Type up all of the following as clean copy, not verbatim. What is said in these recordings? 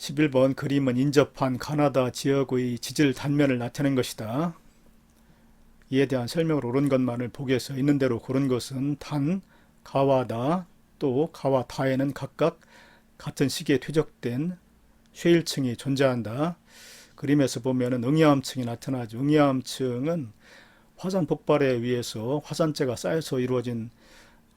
11번 그림은 인접한 가나다 지역의 지질 단면을 나타낸 것이다. 이에 대한 설명을 옳은 것만을 보기에서 있는 대로 고른 것은 단, 가와 나, 또 가와 다에는 각각 같은 시기에 퇴적된 쉐일층이 존재한다. 그림에서 보면은 응야암층이 나타나죠. 응야암층은 화산 폭발에 의해서 화산재가 쌓여서 이루어진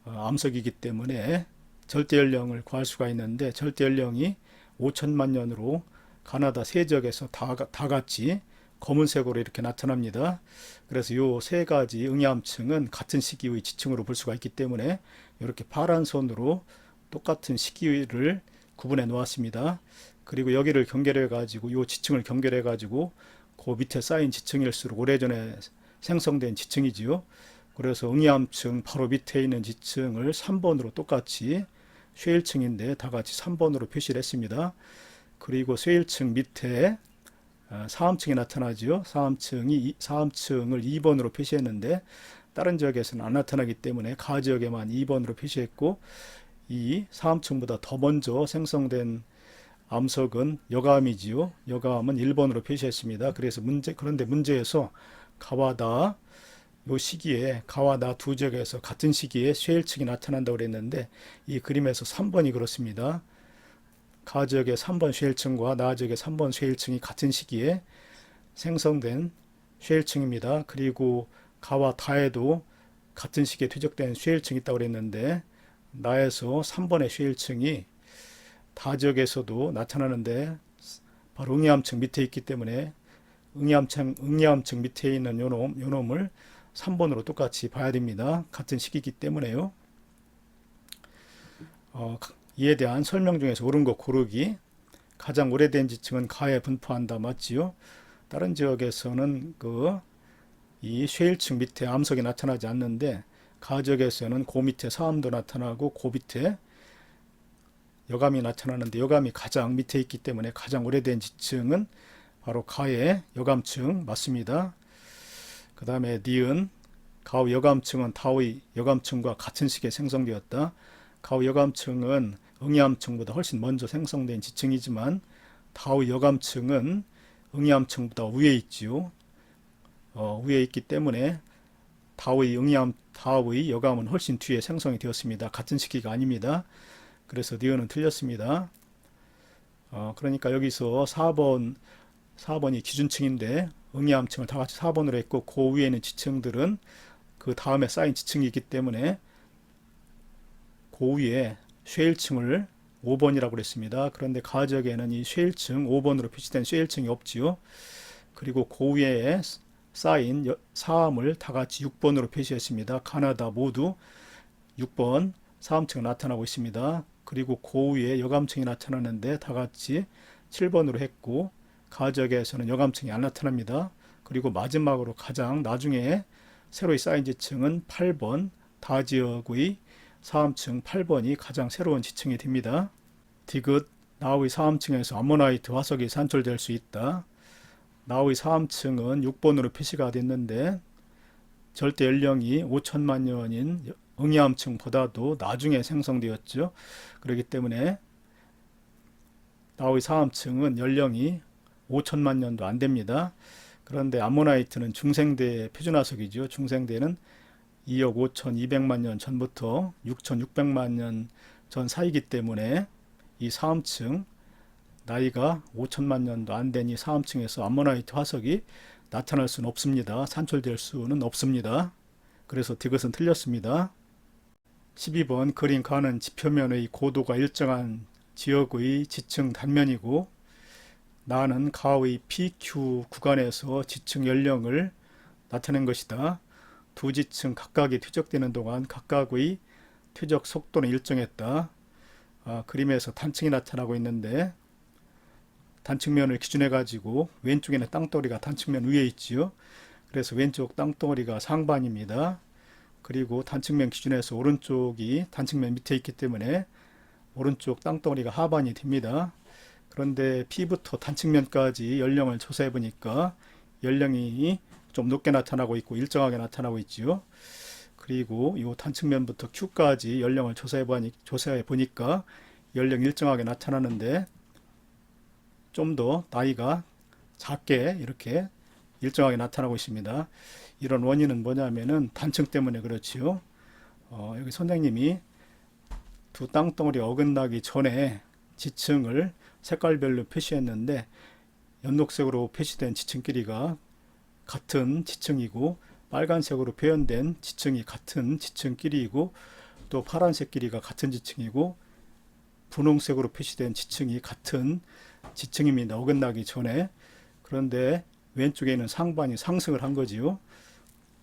암석이기 때문에 절대 연령을 구할 수가 있는데, 절대 연령이 5천만 년으로 가나다 세적에서 다 같이 검은색으로 이렇게 나타납니다. 그래서 이 세 가지 응야암층은 같은 시기의 지층으로 볼 수가 있기 때문에 이렇게 파란 선으로 똑같은 시기를 구분해 놓았습니다. 그리고 여기를 경계해 가지고 이 지층을 경계해 가지고 그 밑에 쌓인 지층일수록 오래전에 생성된 지층이지요. 그래서 응야암층 바로 밑에 있는 지층을 3번으로 똑같이 쉐일층인데 다 같이 3번으로 표시를 했습니다. 그리고 쉐일층 밑에 사암층이 나타나죠. 사암층을 2번으로 표시했는데 다른 지역에서는 안 나타나기 때문에 가 지역에만 2번으로 표시했고, 이 사암층보다 더 먼저 생성된 암석은 여감이지요. 여감은 1번으로 표시했습니다. 그래서 그런데 문제에서 가와 나, 요 시기에 가와 나 두 지역에서 같은 시기에 쉐일층이 나타난다고 그랬는데 이 그림에서 3번이 그렇습니다. 가 지역의 3번 쉐일층과 나 지역의 3번 쉐일층이 같은 시기에 생성된 쉐일층입니다. 그리고 가와 다에도 같은 시기에 퇴적된 쉐일층이 있다고 그랬는데 나에서 3번의 쉐일층이 다 지역에서도 나타나는데 바로 응야암층 밑에 있기 때문에 응야암층 밑에 있는 요 놈을 3번으로 똑같이 봐야 됩니다. 같은 시기이기 때문에요. 이에 대한 설명 중에서 옳은 거 고르기. 가장 오래된 지층은 가에 분포한다. 맞지요? 다른 지역에서는 이 쉐일층 밑에 암석이 나타나지 않는데 가 지역에서는 그 밑에 사암도 나타나고 그 밑에 여감이 나타나는데 여감이 가장 밑에 있기 때문에 가장 오래된 지층은 바로 가의 여감층 맞습니다. 그 다음에 니은 가우 여감층은 다우의 여감층과 같은 시기에 생성되었다. 가우 여감층은 응야암층보다 훨씬 먼저 생성된 지층이지만 다우 여감층은 응야암층보다 위에 있지요. 위에 있기 때문에 다우의 여감은 훨씬 뒤에 생성이 되었습니다. 같은 시기가 아닙니다. 그래서 니은은 틀렸습니다. 그러니까 여기서 4번이 기준층인데 응야암층을 다 같이 4번으로 했고 그 위에 있는 지층들은 그 다음에 쌓인 지층이기 때문에 그 위에 쉐일층을 5번이라고 그랬습니다. 그런데 가 지역에는 이 쉐일층 5번으로 표시된 쉐일층이 없지요. 그리고 그 위에 쌓인 사암을 다 같이 6번으로 표시했습니다. 가나다 모두 6번 사암층이 나타나고 있습니다. 그리고 그 위에 여감층이 나타나는데 다 같이 7번으로 했고 가 지역에서는 여감층이 안 나타납니다. 그리고 마지막으로 가장 나중에 새로이 쌓인 지층은 8번 다 지역의 사암층 8번이 가장 새로운 지층이 됩니다. 디귿 나우의 사암층에서 암모나이트 화석이 산출될 수 있다. 나우의 사암층은 6번으로 표시가 됐는데 절대 연령이 5천만 년인 응야암층보다도 나중에 생성되었죠. 그렇기 때문에 나우의 사암층은 연령이 5천만 년도 안 됩니다. 그런데 암모나이트는 중생대 표준화석이죠. 중생대는 2억 5,200만 년 전부터 6,600만 년 전 사이기 때문에 이 사암층 나이가 5천만 년도 안 된 이 사암층에서 암모나이트 화석이 나타날 수는 없습니다. 산출될 수는 없습니다. 그래서 디귿은 틀렸습니다. 12번 그림 가는 지표면의 고도가 일정한 지역의 지층 단면이고 나는 가의 PQ 구간에서 지층 연령을 나타낸 것이다. 두 지층 각각이 퇴적되는 동안 각각의 퇴적 속도는 일정했다. 그림에서 단층이 나타나고 있는데 단층면을 기준해 가지고 왼쪽에는 땅덩어리가 단층면 위에 있지요. 그래서 왼쪽 땅덩어리가 상반입니다. 그리고 단층면 기준에서 오른쪽이 단층면 밑에 있기 때문에 오른쪽 땅덩어리가 하반이 됩니다. 그런데 P부터 단층면까지 연령을 조사해 보니까 연령이 좀 높게 나타나고 있고 일정하게 나타나고 있지요. 그리고 이 단층면부터 Q까지 연령을 조사해 보니까 연령 일정하게 나타나는데 좀 더 나이가 작게 이렇게 일정하게 나타나고 있습니다. 이런 원인은 뭐냐면은 단층 때문에 그렇지요. 여기 선생님이 두 땅덩어리 어긋나기 전에 지층을 색깔별로 표시했는데 연녹색으로 표시된 지층 길이가 같은 지층이고 빨간색으로 표현된 지층이 같은 지층 길이이고 또 파란색 길이가 같은 지층이고 분홍색으로 표시된 지층이 같은 지층입니다. 어긋나기 전에. 그런데 왼쪽에 있는 상반이 상승을 한 거지요.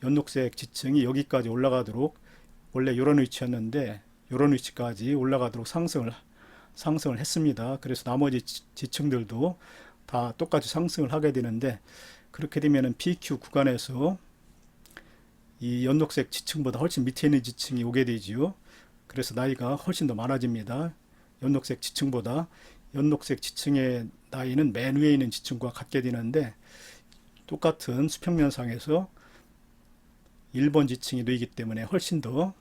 연녹색 지층이 여기까지 올라가도록 원래 이런 위치였는데 이런 위치까지 올라가도록 상승을 했습니다. 그래서 나머지 지층들도 다 똑같이 상승을 하게 되는데 그렇게 되면은 BQ 구간에서 이 연녹색 지층보다 훨씬 밑에 있는 지층이 오게 되지요. 그래서 나이가 훨씬 더 많아집니다. 연녹색 지층보다 연녹색 지층의 나이는 맨 위에 있는 지층과 같게 되는데 똑같은 수평면상에서 1번 지층이 놓이기 때문에 훨씬 더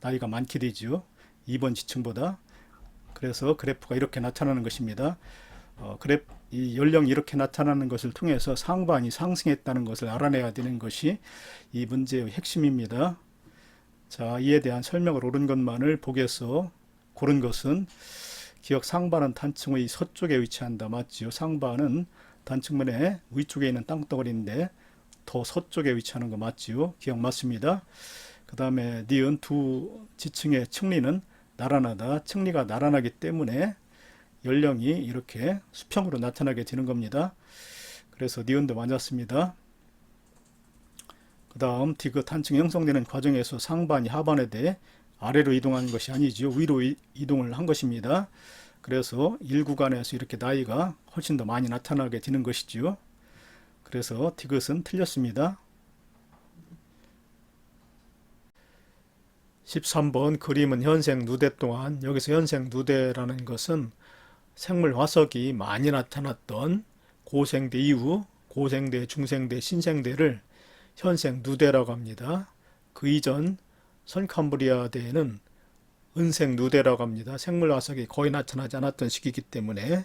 나이가 많게 되지요. 2번 지층보다. 그래서 그래프가 이렇게 나타나는 것입니다. 이 연령이 이렇게 나타나는 것을 통해서 상반이 상승했다는 것을 알아내야 되는 것이 이 문제의 핵심입니다. 자, 이에 대한 설명을 옳은 것만을 보기에서 고른 것은 기억 상반은 단층의 서쪽에 위치한다. 맞지요? 상반은 단층면의 위쪽에 있는 땅덩어리인데 더 서쪽에 위치하는 거 맞지요? 기억 맞습니다. 그 다음에 니은 두 지층의 층리는 나란하다. 층리가 나란하기 때문에 연령이 이렇게 수평으로 나타나게 되는 겁니다. 그래서 니은도 맞았습니다. 그 다음 디귿 단층이 형성되는 과정에서 상반이 하반에 대해 아래로 이동하는 것이 아니죠. 위로 이동을 한 것입니다. 그래서 1구간에서 이렇게 나이가 훨씬 더 많이 나타나게 되는 것이죠. 그래서 디귿은 틀렸습니다. 13번 그림은 현생 누대 동안, 여기서 현생 누대라는 것은 생물 화석이 많이 나타났던 고생대 이후 고생대, 중생대, 신생대를 현생 누대라고 합니다. 그 이전 선캄브리아대에는 은생 누대라고 합니다. 생물 화석이 거의 나타나지 않았던 시기이기 때문에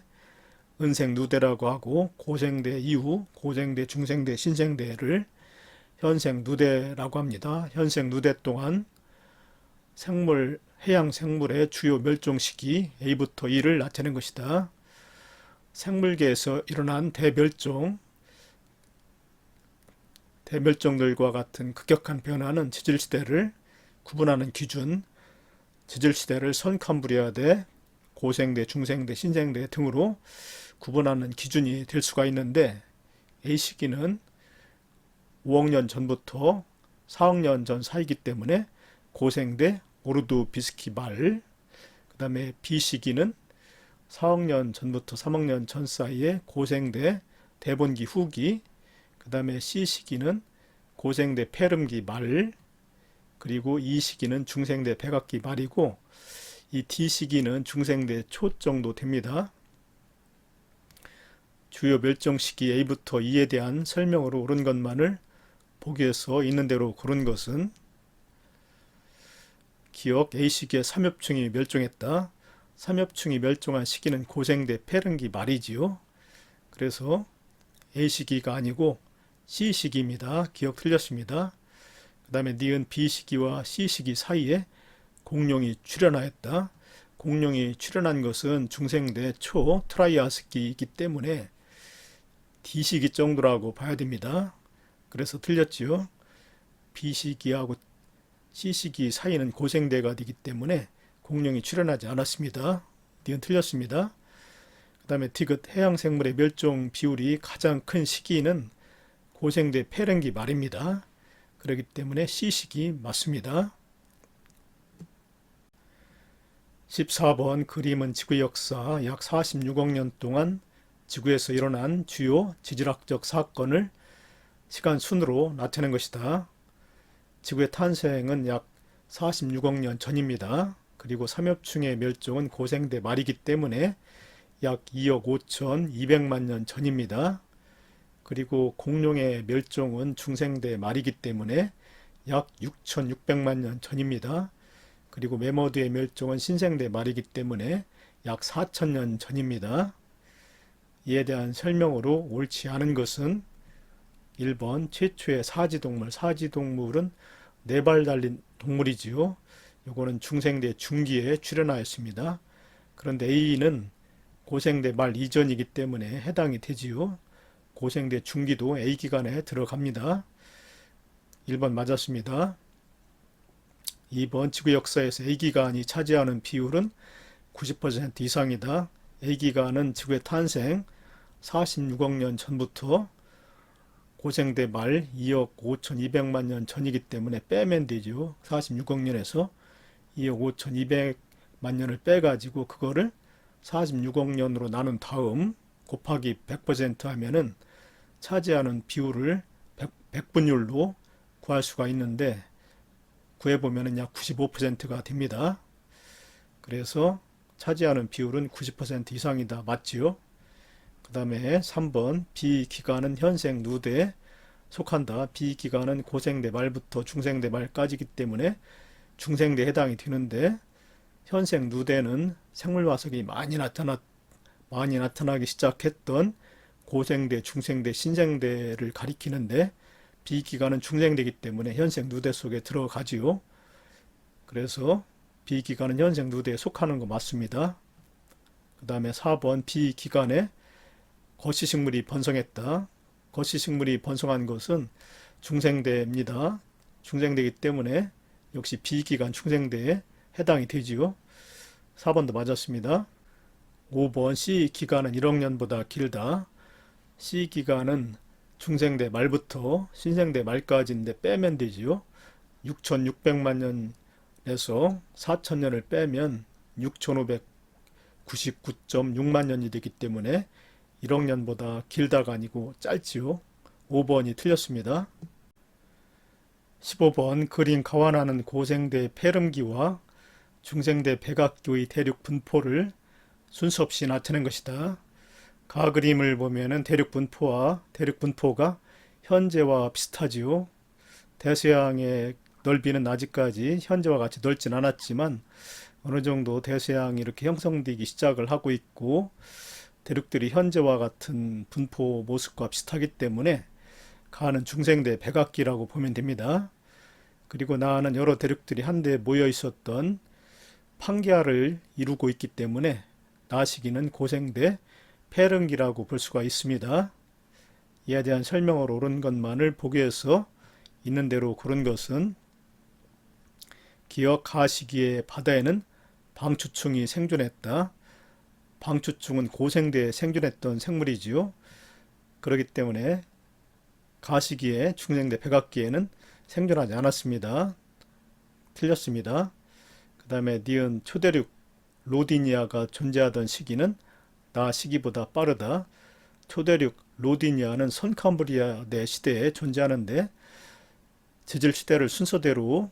은생 누대라고 하고 고생대 이후 고생대, 중생대, 신생대를 현생 누대라고 합니다. 현생 누대 동안 해양 생물의 주요 멸종 시기 A부터 E를 나타낸 것이다. 생물계에서 일어난 대멸종들과 같은 급격한 변화는 지질시대를 구분하는 기준, 지질시대를 선캄브리아대, 고생대, 중생대, 신생대 등으로 구분하는 기준이 될 수가 있는데 A 시기는 5억 년 전부터 4억 년 전 사이기 때문에 고생대, 오르두비스키 말, 그 다음에 B 시기는 4억 년 전부터 3억 년 전 사이에 고생대, 대본기 후기, 그 다음에 C 시기는 고생대, 페름기 말, 그리고 E 시기는 중생대, 백악기 말이고 이 D 시기는 중생대 초 정도 됩니다. 주요 멸종 시기 A부터 E에 대한 설명으로 옳은 것만을 보기에서 있는 대로 고른 것은 기억 A시기에 삼엽충이 멸종했다. 삼엽충이 멸종한 시기는 고생대 페른기 말이지요. 그래서 A시기가 아니고 C시기입니다. 기억 틀렸습니다. 그 다음에 니은 B시기와 C시기 사이에 공룡이 출현하였다. 공룡이 출현한 것은 중생대 초 트라이아스기이기 때문에 D시기 정도라고 봐야 됩니다. 그래서 틀렸지요. B시기하고 C시기 사이는 고생대가 되기 때문에 공룡이 출현하지 않았습니다. 니은 틀렸습니다. 그 다음에 디귿 해양생물의 멸종 비율이 가장 큰 시기는 고생대 페른기 말입니다. 그렇기 때문에 C시기 맞습니다. 14번 그림은 지구 역사 약 46억 년 동안 지구에서 일어난 주요 지질학적 사건을 시간 순으로 나타낸 것이다. 지구의 탄생은 약 46억 년 전입니다. 그리고 삼엽충의 멸종은 고생대 말이기 때문에 약 2억 5,200만 년 전입니다. 그리고 공룡의 멸종은 중생대 말이기 때문에 약 6,600만 년 전입니다. 그리고 매머드의 멸종은 신생대 말이기 때문에 약 4,000년 전입니다. 이에 대한 설명으로 옳지 않은 것은 1번 최초의 사지동물, 사지동물은 4발 달린 동물이지요. 요거는 중생대 중기에 출현하였습니다. 그런데 A는 고생대 말 이전이기 때문에 해당이 되지요. 고생대 중기도 A기간에 들어갑니다. 1번 맞았습니다. 2번 지구 역사에서 A기간이 차지하는 비율은 90% 이상이다. A기간은 지구의 탄생 46억 년 전부터 고생대 말 2억 5,200만 년 전이기 때문에 빼면 되죠. 46억 년에서 2억 5,200만 년을 빼가지고 그거를 46억 년으로 나눈 다음 곱하기 100% 하면은 차지하는 비율을 100분율로 구할 수가 있는데 구해보면은 약 95%가 됩니다. 그래서 차지하는 비율은 90% 이상이다. 맞지요? 그 다음에 3번 비기간은 현생 누대에 속한다. 비기간은 고생대 말부터 중생대 말까지이기 때문에 중생대에 해당이 되는데 현생 누대는 생물화석이 많이 나타나기 시작했던 고생대, 중생대, 신생대를 가리키는데 비기간은 중생대이기 때문에 현생 누대 속에 들어가지요. 그래서 비기간은 현생 누대에 속하는 거 맞습니다. 그 다음에 4번 비기간에 거시식물이 번성했다. 거시식물이 번성한 것은 중생대입니다. 중생대이기 때문에 역시 비기간 중생대에 해당이 되지요. 4번도 맞았습니다. 5번 C기간은 1억 년보다 길다. C기간은 중생대 말부터 신생대 말까지인데 빼면 되지요. 6,600만 년에서 4,000년을 빼면 6,599.6만 년이 되기 때문에 1억 년보다 길다가 아니고 짧지요. 5번이 틀렸습니다. 15번 그림 가완하는 고생대 폐름기와 중생대 백악교의 대륙 분포를 순서 없이 나타낸 것이다. 가 그림을 보면은 대륙 분포가 현재와 비슷하지요. 대서양의 넓이는 아직까지 현재와 같이 넓진 않았지만 어느 정도 대서양이 이렇게 형성되기 시작을 하고 있고 대륙들이 현재와 같은 분포 모습과 비슷하기 때문에 가는 중생대 백악기라고 보면 됩니다. 그리고 나는 여러 대륙들이 한데 모여 있었던 판기아를 이루고 있기 때문에 나시기는 고생대 폐릉기라고 볼 수가 있습니다. 이에 대한 설명을 옳은 것만을 보기에서 있는 대로 고른 것은 기역 가시기의 바다에는 방추충이 생존했다. 방추충은 고생대에 생존했던 생물이지요. 그렇기 때문에 가시기에 중생대 백악기에는 생존하지 않았습니다. 틀렸습니다. 그 다음에 니은 초대륙 로디니아가 존재하던 시기는 나 시기보다 빠르다. 초대륙 로디니아는 선캄브리아대 시대에 존재하는데 지질 시대를 순서대로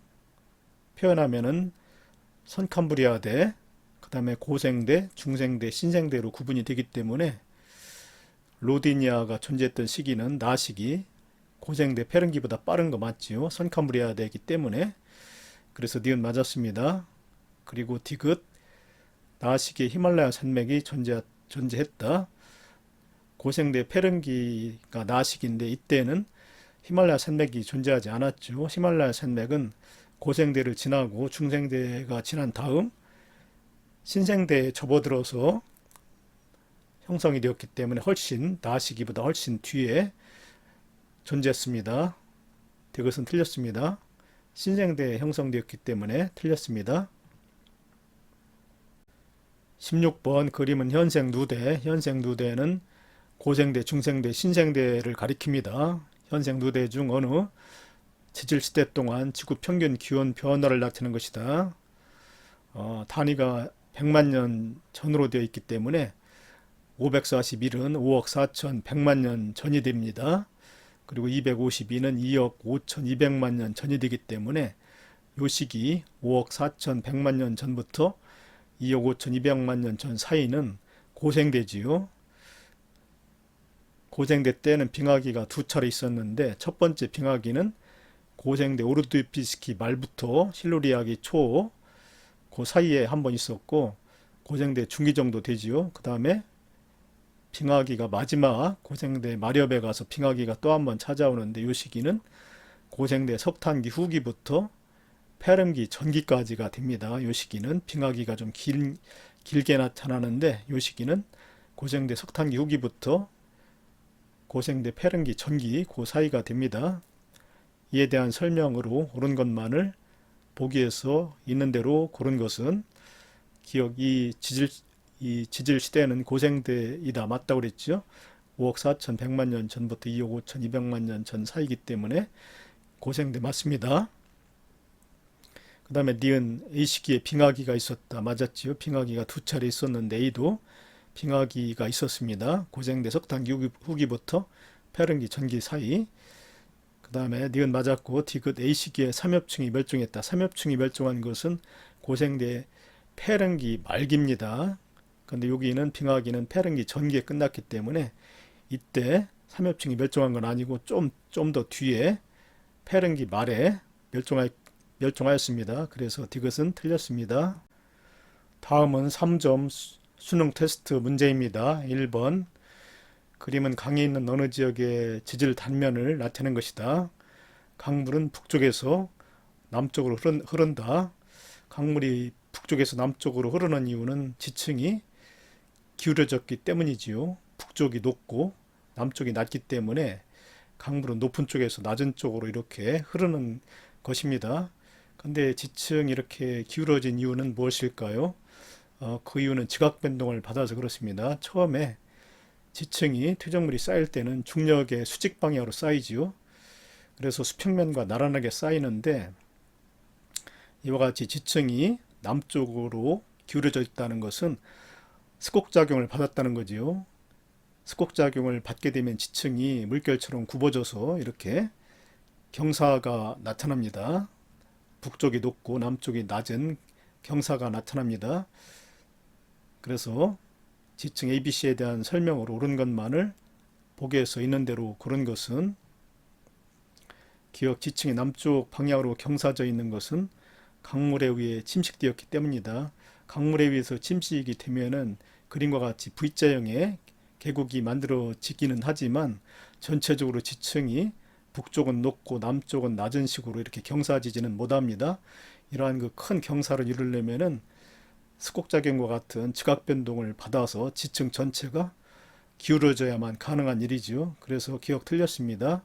표현하면은 선캄브리아대, 그 다음에 고생대, 중생대, 신생대로 구분이 되기 때문에 로디니아가 존재했던 시기는 나 시기, 고생대 페른기보다 빠른 거 맞지요. 선캄브리아대이기 때문에. 그래서 니은 맞았습니다. 그리고 디귿 나 시기에 히말라야 산맥이 존재했다. 고생대 페른기가 나 시기인데 이때는 히말라야 산맥이 존재하지 않았죠. 히말라야 산맥은 고생대를 지나고 중생대가 지난 다음 신생대에 접어들어서 형성이 되었기 때문에 훨씬 나 시기보다 훨씬 뒤에 존재했습니다. 이것은 틀렸습니다. 신생대에 형성되었기 때문에 틀렸습니다. 16번 그림은 현생 누대. 현생 누대는 고생대, 중생대, 신생대를 가리킵니다. 현생 누대 중 어느 지질시대 동안 지구 평균 기온 변화를 나타내는 것이다. 단위가 100만 년 전으로 되어 있기 때문에 541은 5억 4,100만 년 전이 됩니다. 그리고 252는 2억 5,200만 년 전이 되기 때문에 이 시기 5억 4,100만 년 전부터 2억 5,200만 년 전 사이는 고생대지요. 고생대 때는 빙하기가 두 차례 있었는데 첫 번째 빙하기는 고생대 오르드비스키 말부터 실루리아기 초 그 사이에 한 번 있었고 고생대 중기 정도 되지요. 그 다음에 빙하기가 마지막 고생대 마렵에 가서 빙하기가 또 한 번 찾아오는데 이 시기는 고생대 석탄기 후기부터 폐렴기 전기까지가 됩니다. 이 시기는 빙하기가 좀 길게 나타나는데 이 시기는 고생대 석탄기 후기부터 고생대 폐렴기 전기 그 사이가 됩니다. 이에 대한 설명으로 옳은 것만을 보기에서 있는 대로 고른 것은 기억 이 지질 시대는 고생대이다 맞다고 그랬죠. 5억 4천 100만 년 전부터 2억 5천 2백만 년 전 사이기 때문에 고생대 맞습니다. 그 다음에 니은 A 시기에 빙하기가 있었다 맞았지요. 빙하기가 두 차례 있었는데 A도 빙하기가 있었습니다. 고생대 석탄기 후기부터 폐렴기 전기 사이. 그 다음에 니은 맞았고 디귿 A 시기에 삼엽충이 멸종했다. 삼엽충이 멸종한 것은 고생대 폐렴기 말기입니다. 근데 여기는 빙하기는 폐렴기 전기에 끝났기 때문에 이때 삼엽충이 멸종한 건 아니고 좀 더 뒤에 폐렴기 말에 멸종하였습니다. 그래서 디귿은 틀렸습니다. 다음은 3점 수능 테스트 문제입니다. 1번 그림은 강에 있는 어느 지역의 지질 단면을 나타낸 것이다. 강물은 북쪽에서 남쪽으로 흐른다. 강물이 북쪽에서 남쪽으로 흐르는 이유는 지층이 기울어졌기 때문이지요. 북쪽이 높고 남쪽이 낮기 때문에 강물은 높은 쪽에서 낮은 쪽으로 이렇게 흐르는 것입니다. 근데 지층이 이렇게 기울어진 이유는 무엇일까요? 그 이유는 지각 변동을 받아서 그렇습니다. 처음에 지층이 퇴적물이 쌓일 때는 중력의 수직 방향으로 쌓이지요. 그래서 수평면과 나란하게 쌓이는데 이와 같이 지층이 남쪽으로 기울어져 있다는 것은 스곡작용을 받았다는 거지요. 스곡작용을 받게 되면 지층이 물결처럼 굽어져서 이렇게 경사가 나타납니다. 북쪽이 높고 남쪽이 낮은 경사가 나타납니다. 그래서 지층 ABC에 대한 설명으로 옳은 것만을 보기에서 있는 대로 고른 것은 기억 지층이 남쪽 방향으로 경사져 있는 것은 강물에 의해 침식되었기 때문이다. 강물에 의해서 침식이 되면은 그림과 같이 V자형의 계곡이 만들어지기는 하지만 전체적으로 지층이 북쪽은 높고 남쪽은 낮은 식으로 이렇게 경사지지는 못합니다. 이러한 그 큰 경사를 이루려면은 스곡작용과 같은 지각 변동을 받아서 지층 전체가 기울어져야만 가능한 일이죠. 그래서 기억 틀렸습니다.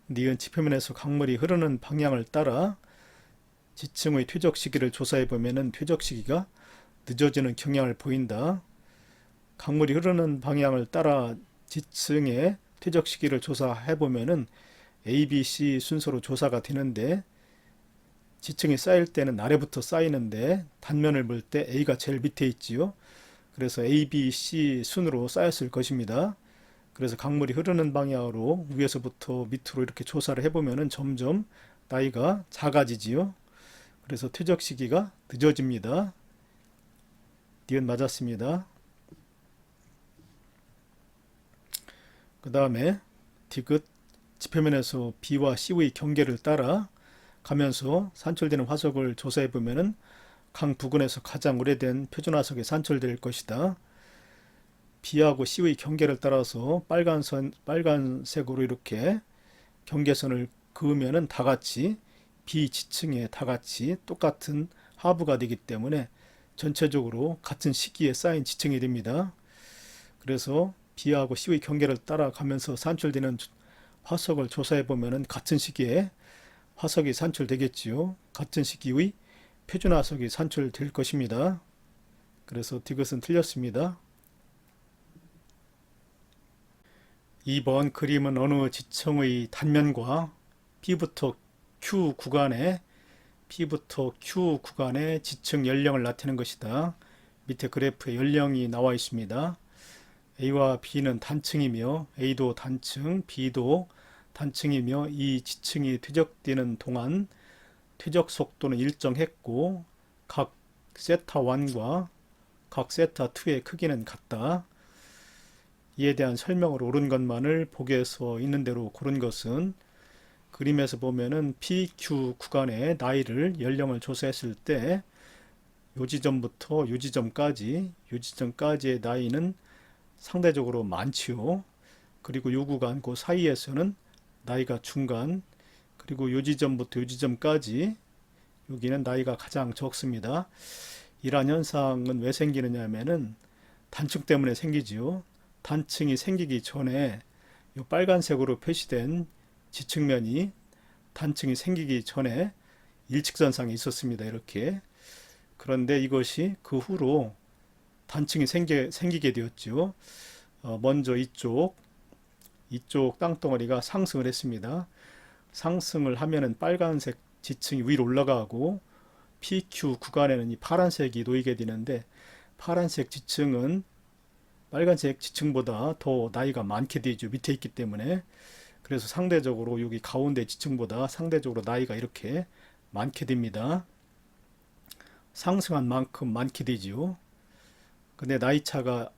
니은 지표면에서 강물이 흐르는 방향을 따라 지층의 퇴적 시기를 조사해 보면은 퇴적 시기가 늦어지는 경향을 보인다. 강물이 흐르는 방향을 따라 지층의 퇴적 시기를 조사해 보면은 A, B, C 순서로 조사가 되는데 지층이 쌓일 때는 아래부터 쌓이는데 단면을 볼 때 A가 제일 밑에 있지요. 그래서 A, B, C 순으로 쌓였을 것입니다. 그래서 강물이 흐르는 방향으로 위에서부터 밑으로 이렇게 조사를 해보면은 점점 나이가 작아지지요. 그래서 퇴적 시기가 늦어집니다. 니은 맞았습니다. 그 다음에 디귿 지표면에서 B와 C의 경계를 따라 가면서 산출되는 화석을 조사해 보면은 강 부근에서 가장 오래된 표준화석이 산출될 것이다. B하고 C의 경계를 따라서 빨간색으로 이렇게 경계선을 그으면은 다 같이 B 지층에 다 같이 똑같은 하부가 되기 때문에 전체적으로 같은 시기에 쌓인 지층이 됩니다. 그래서 B하고 C의 경계를 따라가면서 산출되는 화석을 조사해 보면은 같은 시기에 화석이 산출되겠지요. 같은 시기의 표준화석이 산출될 것입니다. 그래서 디귿은 틀렸습니다. 2번 그림은 어느 지층의 단면과 P부터 Q 구간의 지층 연령을 나타내는 것이다. 밑에 그래프에 연령이 나와 있습니다. A와 B는 단층이며 A도 단층, B도 단층이며 이 지층이 퇴적되는 동안 퇴적 속도는 일정했고 각 세타1과 각 세타2의 크기는 같다. 이에 대한 설명을 옳은 것만을 보기에서 있는 대로 고른 것은 그림에서 보면은 PQ 구간의 나이를 연령을 조사했을 때 요 지점부터 요 지점까지의 나이는 상대적으로 많지요. 그리고 요 구간 그 사이에서는 나이가 중간, 그리고 요 지점부터 요 지점까지 여기는 나이가 가장 적습니다. 이러한 현상은 왜 생기느냐 하면은 단층 때문에 생기지요. 단층이 생기기 전에 이 빨간색으로 표시된 지층면이 단층이 생기기 전에 일직선상에 있었습니다. 이렇게. 그런데 이것이 그 후로 단층이 생기게 되었죠. 먼저 이쪽 땅덩어리가 상승을 했습니다. 상승을 하면은 빨간색 지층이 위로 올라가고 PQ 구간에는 이 파란색이 놓이게 되는데, 파란색 지층은 빨간색 지층보다 더 나이가 많게 되죠. 밑에 있기 때문에. 그래서 상대적으로 여기 가운데 지층보다 상대적으로 나이가 이렇게 많게 됩니다. 상승한 만큼 많게 되지요. 근데 나이 차가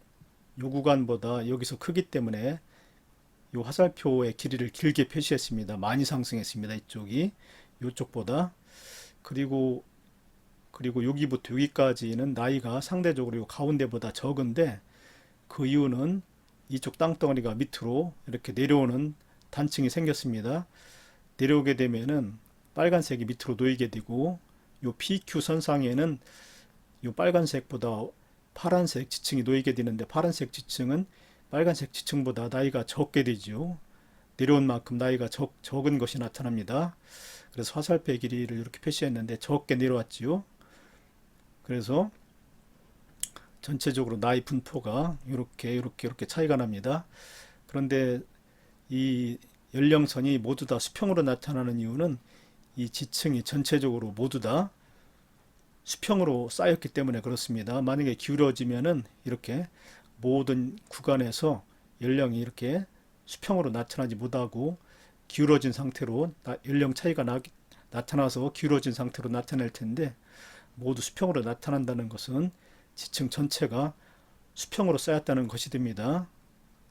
요 구간보다 여기서 크기 때문에 요 화살표의 길이를 길게 표시했습니다. 많이 상승했습니다. 이쪽이 요쪽보다. 그리고 여기부터 여기까지는 나이가 상대적으로 요 가운데보다 적은데, 그 이유는 이쪽 땅덩어리가 밑으로 이렇게 내려오는 단층이 생겼습니다. 내려오게 되면은 빨간색이 밑으로 놓이게 되고, 요 PQ 선상에는 요 빨간색보다 파란색 지층이 놓이게 되는데, 파란색 지층은 빨간색 지층보다 나이가 적게 되죠. 내려온 만큼 나이가 적은 것이 나타납니다. 그래서 화살표의 길이를 이렇게 표시했는데 적게 내려왔지요. 그래서 전체적으로 나이 분포가 이렇게 차이가 납니다. 그런데 이 연령선이 모두 다 수평으로 나타나는 이유는 이 지층이 전체적으로 모두 다 수평으로 쌓였기 때문에 그렇습니다. 만약에 기울어지면은 이렇게 모든 구간에서 연령이 이렇게 수평으로 나타나지 못하고 기울어진 상태로 연령 차이가 나타나서 기울어진 상태로 나타낼 텐데, 모두 수평으로 나타난다는 것은 지층 전체가 수평으로 쌓였다는 것이 됩니다.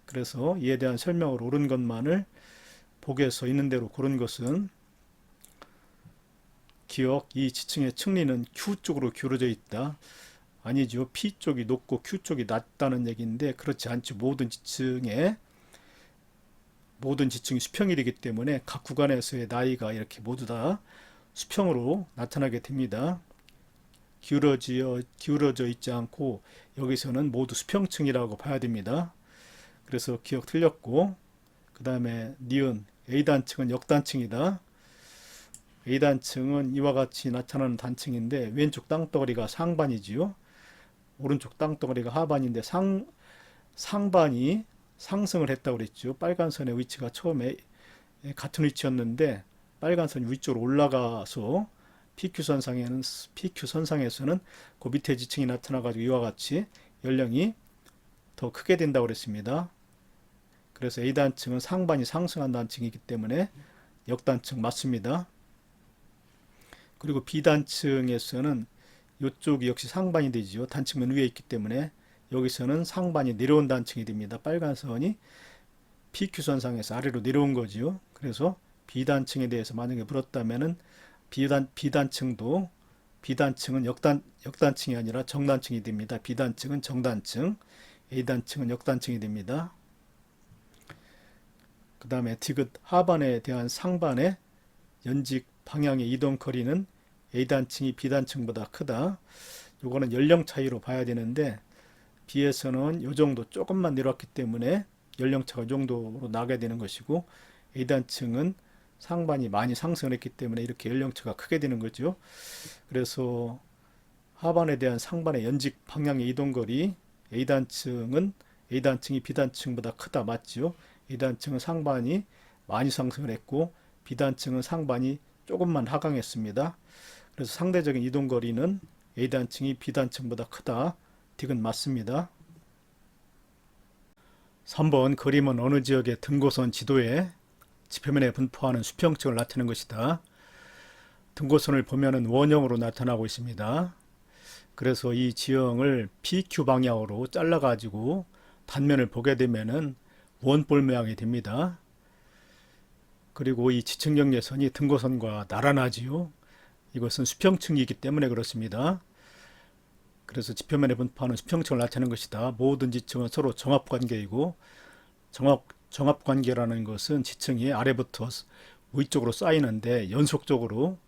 그래서 이에 대한 설명을 옳은 것만을 복에서 있는 대로 고른 것은, 기억, 이 지층의 층리는 Q 쪽으로 기울어져 있다. 아니죠. P 쪽이 높고 Q 쪽이 낮다는 얘기인데, 그렇지 않죠. 모든 지층이 수평이 되기 때문에 각 구간에서의 나이가 이렇게 모두 다 수평으로 나타나게 됩니다. 기울어져 있지 않고 여기서는 모두 수평층이라고 봐야 됩니다. 그래서 기억 틀렸고, 그 다음에 니은 A단층은 역단층이다. A단층은 이와 같이 나타나는 단층인데, 왼쪽 땅덩어리가 상반이지요. 오른쪽 땅덩어리가 하반인데, 상반이 상승을 했다고 그랬죠. 빨간선의 위치가 처음에 같은 위치였는데 빨간선이 위쪽으로 올라가서 PQ 선상에서는 그 밑에 지층이 나타나가지고 이와 같이 연령이 더 크게 된다고 그랬습니다. 그래서 A단층은 상반이 상승한 단층이기 때문에 역단층 맞습니다. 그리고 B단층에서는 이쪽이 역시 상반이 되죠. 단층면 위에 있기 때문에 여기서는 상반이 내려온 단층이 됩니다. 빨간 선이 PQ선상에서 아래로 내려온 거지요. 그래서 B단층에 대해서 만약에 물었다면은 B단층은 역단층이 아니라 정단층이 됩니다. B단층은 정단층, A단층은 역단층이 됩니다. 그 다음에 디귿 하반에 대한 상반의 연직 방향의 이동 거리는 A단층이 B단층보다 크다. 요거는 연령 차이로 봐야 되는데, B에서는 이 정도 조금만 내려왔기 때문에 연령차가 이 정도로 나게 되는 것이고, A단층은 상반이 많이 상승을 했기 때문에 이렇게 연령차가 크게 되는 거죠. 그래서 하반에 대한 상반의 연직 방향의 이동거리, A단층이 B단층보다 크다 맞죠? A단층은 상반이 많이 상승을 했고 B단층은 상반이 조금만 하강했습니다. 그래서 상대적인 이동거리는 A단층이 B단층보다 크다. 디귿 맞습니다. 3번 그림은 어느 지역의 등고선 지도에 지표면에 분포하는 수평층을 나타내는 것이다. 등고선을 보면은 원형으로 나타나고 있습니다. 그래서 이 지형을 PQ 방향으로 잘라 가지고 단면을 보게 되면은 원볼 모양이 됩니다. 그리고 이 지층경계선이 등고선과 나란하지요. 이것은 수평층이기 때문에 그렇습니다. 그래서 지표면에 분포하는 수평층을 나타내는 것이다. 모든 지층은 서로 정합관계이고 정합관계라는 것은 지층이 아래부터 위쪽으로 쌓이는데 연속적으로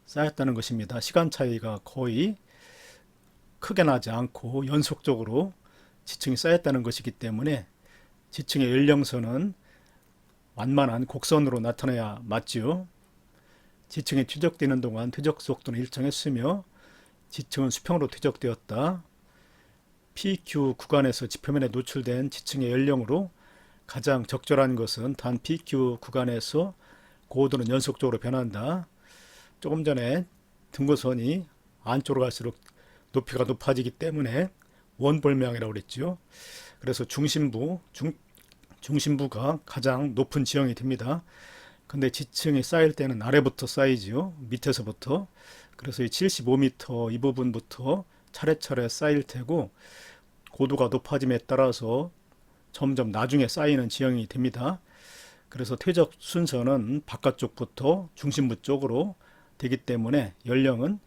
쌓였다는 것입니다. 시간 차이가 거의 크게 나지 않고 연속적으로 지층이 쌓였다는 것이기 때문에 지층의 연령선은 완만한 곡선으로 나타나야 맞지요. 지층이 퇴적되는 동안 퇴적 속도는 일정했으며 지층은 수평으로 퇴적되었다. PQ 구간에서 지표면에 노출된 지층의 연령으로 가장 적절한 것은 단 PQ 구간에서 고도는 연속적으로 변한다. 조금 전에 등고선이 안쪽으로 갈수록 높이가 높아지기 때문에 원볼모양이라고 그랬죠. 그래서 중심부가 가장 높은 지형이 됩니다. 근데 지층이 쌓일 때는 아래부터 쌓이죠. 밑에서부터. 그래서 이 75m 이 부분부터 차례차례 쌓일 테고 고도가 높아짐에 따라서 점점 나중에 쌓이는 지형이 됩니다. 그래서 퇴적 순서는 바깥쪽부터 중심부 쪽으로 되기 때문에 연령은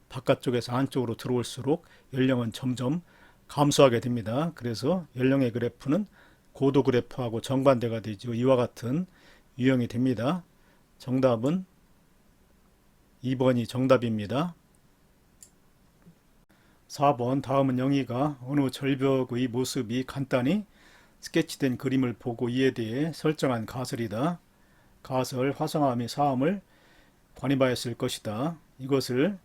바깥쪽에서 안쪽으로 들어올수록 연령은 점점 감소하게 됩니다. 그래서 연령의 그래프는 고도 그래프하고 정반대가 되죠. 이와 같은 유형이 됩니다. 정답은 2번이 정답입니다. 4번 다음은 영희가 어느 절벽의 모습이 간단히 스케치된 그림을 보고 이에 대해 설정한 가설이다. 가설, 화성암이 사암을 관입하였을 것이다. 이것을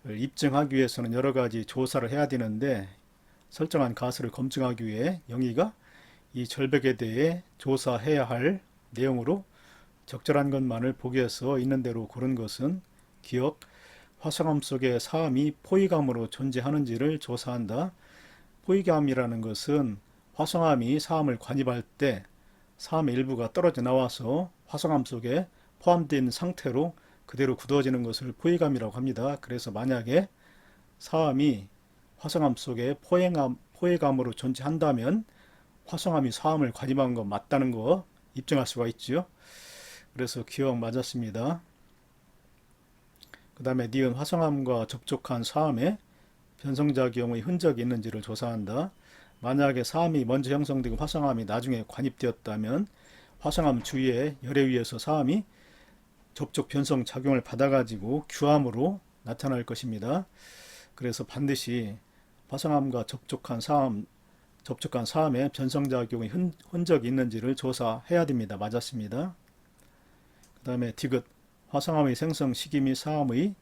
입증하기 위해서는 여러 가지 조사를 해야 되는데 설정한 가설을 검증하기 위해 영희가 이 절벽에 대해 조사해야 할 내용으로 적절한 것만을 보기에서 있는 대로 고른 것은 기억, 화성암 속에 사암이 포위감으로 존재하는지를 조사한다. 포위감이라는 것은 화성암이 사암을 관입할 때 사암의 일부가 떨어져 나와서 화성암 속에 포함된 상태로 그대로 굳어지는 것을 포위감이라고 합니다. 그래서 만약에 사암이 화성암 속에 포획암으로 존재한다면 화성암이 사암을 관입한 거 맞다는 거 입증할 수가 있죠. 그래서 기억 맞았습니다. 그 다음에 니은 화성암과 접촉한 사암에 변성작용의 흔적이 있는지를 조사한다. 만약에 사암이 먼저 형성되고 화성암이 나중에 관입되었다면 화성암 주위에 열에 의해서 사암이 접촉 변성 작용을 받아가지고 규암으로 나타날 것입니다. 그래서 반드시 화성암과 접촉한 사암에 변성작용의 흔적이 있는지를 조사해야 됩니다. 맞았습니다. 그 다음에 디귿 화성암의 생성 시기 및 사암의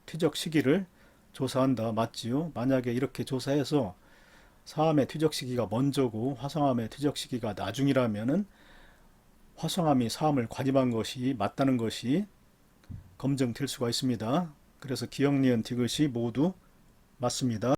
퇴적 시기를 조사한다. 맞지요? 만약에 이렇게 조사해서 사암의 퇴적 시기가 먼저고 화성암의 퇴적 시기가 나중이라면은 화성암이 사암을 관입한 것이 맞다는 것이 검증될 수가 있습니다. 그래서 기억, 니은, 디귿이 모두 맞습니다.